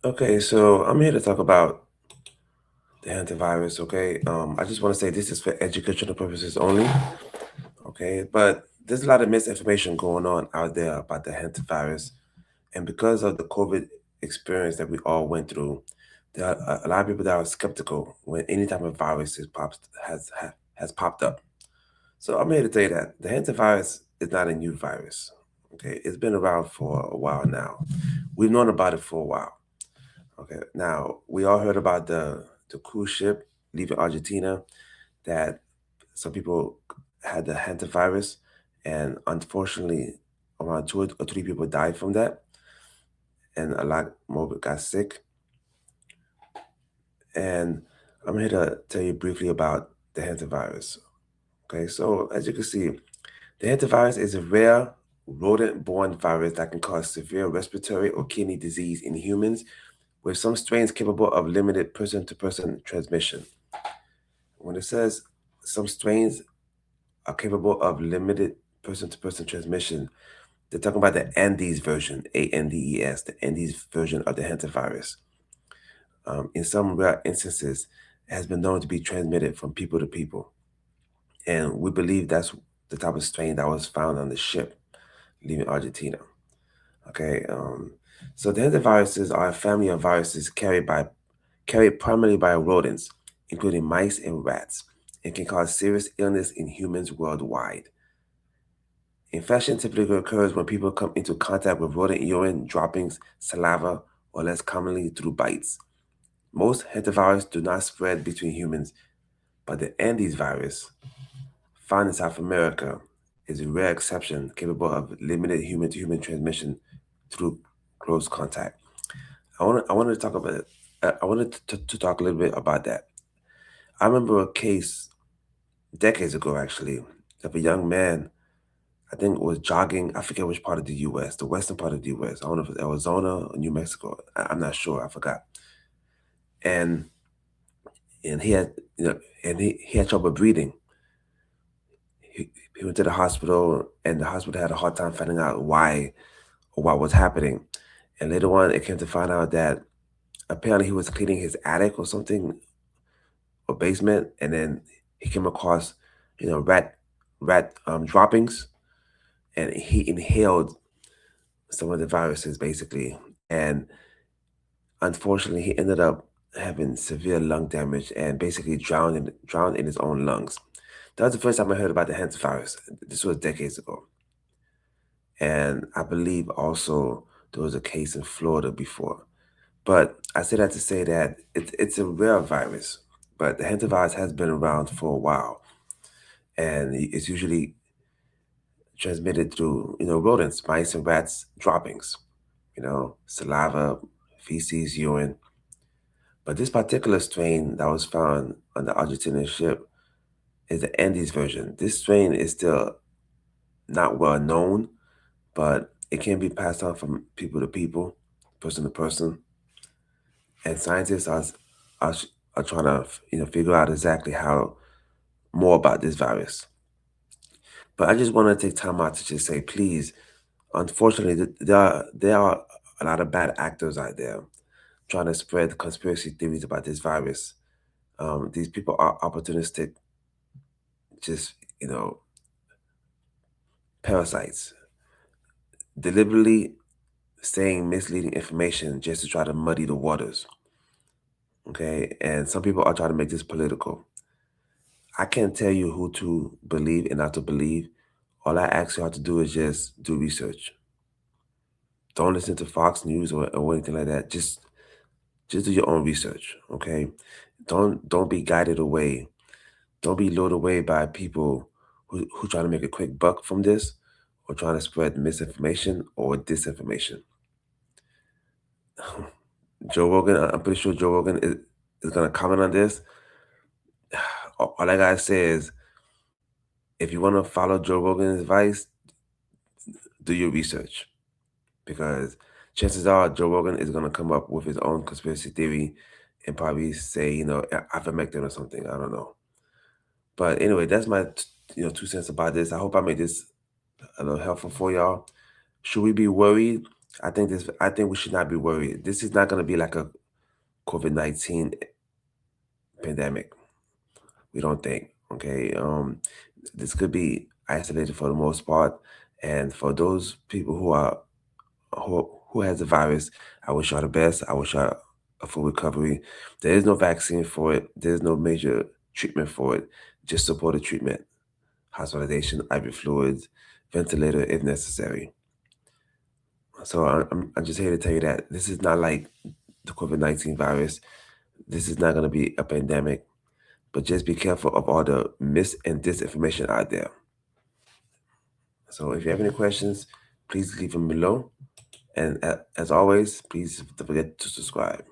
Okay, so I'm here to talk about the hantavirus. Okay, I just want to say this is for educational purposes only. Okay, but there's a lot of misinformation going on out there about the hantavirus, and because of the COVID experience that we all went through, there are a lot of people that are skeptical when any type of virus has popped up. So I'm here to tell you that the hantavirus is not a new virus. Okay, it's been around for a while now. We've known about it for a while. Okay. Now we all heard about the cruise ship leaving Argentina that some people had the hantavirus, and unfortunately, around two or three people died from that, and a lot more got sick. And I'm here to tell you briefly about the hantavirus. Okay, so as you can see, the hantavirus is a rare rodent-borne virus that can cause severe respiratory or kidney disease in humans, with some strains capable of limited person-to-person transmission. When it says some strains are capable of limited person-to-person transmission, they're talking about the Andes version, Andes, the Andes version of the hantavirus. In some rare instances, it has been known to be transmitted from people to people. And we believe that's the type of strain that was found on the ship leaving Argentina. Okay, so the hantaviruses are a family of viruses carried primarily by rodents, including mice and rats, and can cause serious illness in humans worldwide. Infection typically occurs when people come into contact with rodent urine, droppings, saliva, or less commonly through bites. Most hantavirus do not spread between humans, but the Andes virus, found in South America, is a rare exception capable of limited human-to-human transmission through close contact. I wanted to talk about I wanted to talk a little bit about that. I remember a case decades ago, actually, of a young man. I think was jogging. I forget which part of the U.S., the western part of the U.S. I don't know if it's Arizona or New Mexico. I'm not sure. I forgot. And and he had he had trouble breathing. He went to the hospital, and the hospital had a hard time finding out why or what was happening. And later on, it came to find out that apparently he was cleaning his attic or something or basement, and then he came across rat droppings, and he inhaled some of the viruses basically. And unfortunately, he ended up having severe lung damage and basically drowned in his own lungs. That was the first time I heard about the hantavirus. This was decades ago. And I believe also there was a case in Florida before. But I say that to say that it's a rare virus, but the hantavirus has been around for a while. And it's usually transmitted through, rodents, mice and rats droppings, saliva, feces, urine. But this particular strain that was found on the Argentinian ship is the Andes version. This strain is still not well known, but it can be passed on from people to people, person to person. And scientists are, are trying to, figure out exactly how more about this virus. But I just want to take time out to just say, please, unfortunately, there are a lot of bad actors out there trying to spread conspiracy theories about this virus. These people are opportunistic, just parasites, deliberately saying misleading information just to try to muddy the waters. Okay, and some people are trying to make this political. I can't tell you who to believe and not to believe. All I ask you all to do is just do research. Don't listen to Fox News or anything like that. Just do your own research. Okay, don't be guided away. Don't be lured away by people who try to make a quick buck from this or trying to spread misinformation or disinformation. Joe Rogan, I'm pretty sure Joe Rogan is going to comment on this. All I got to say is if you want to follow Joe Rogan's advice, do your research because chances are Joe Rogan is going to come up with his own conspiracy theory and probably say, ivermectin or something. I don't know. But anyway, that's my 2 cents about this. I hope I made this a little helpful for y'all. Should we be worried I think we should not be worried. This is not going to be like a COVID-19 pandemic. We don't think. Okay. This could be isolated for the most part, and for those people who has the virus, I wish y'all the best. I wish y'all a full recovery. There is no vaccine for it. There's no major treatment for it. Just supportive treatment, hospitalization, IV fluids, ventilator if necessary. So I'm just here to tell you that this is not like the COVID-19 virus. This is not going to be a pandemic, but just be careful of all the mis and disinformation out there. So if you have any questions, please leave them below. And as always, please don't forget to subscribe.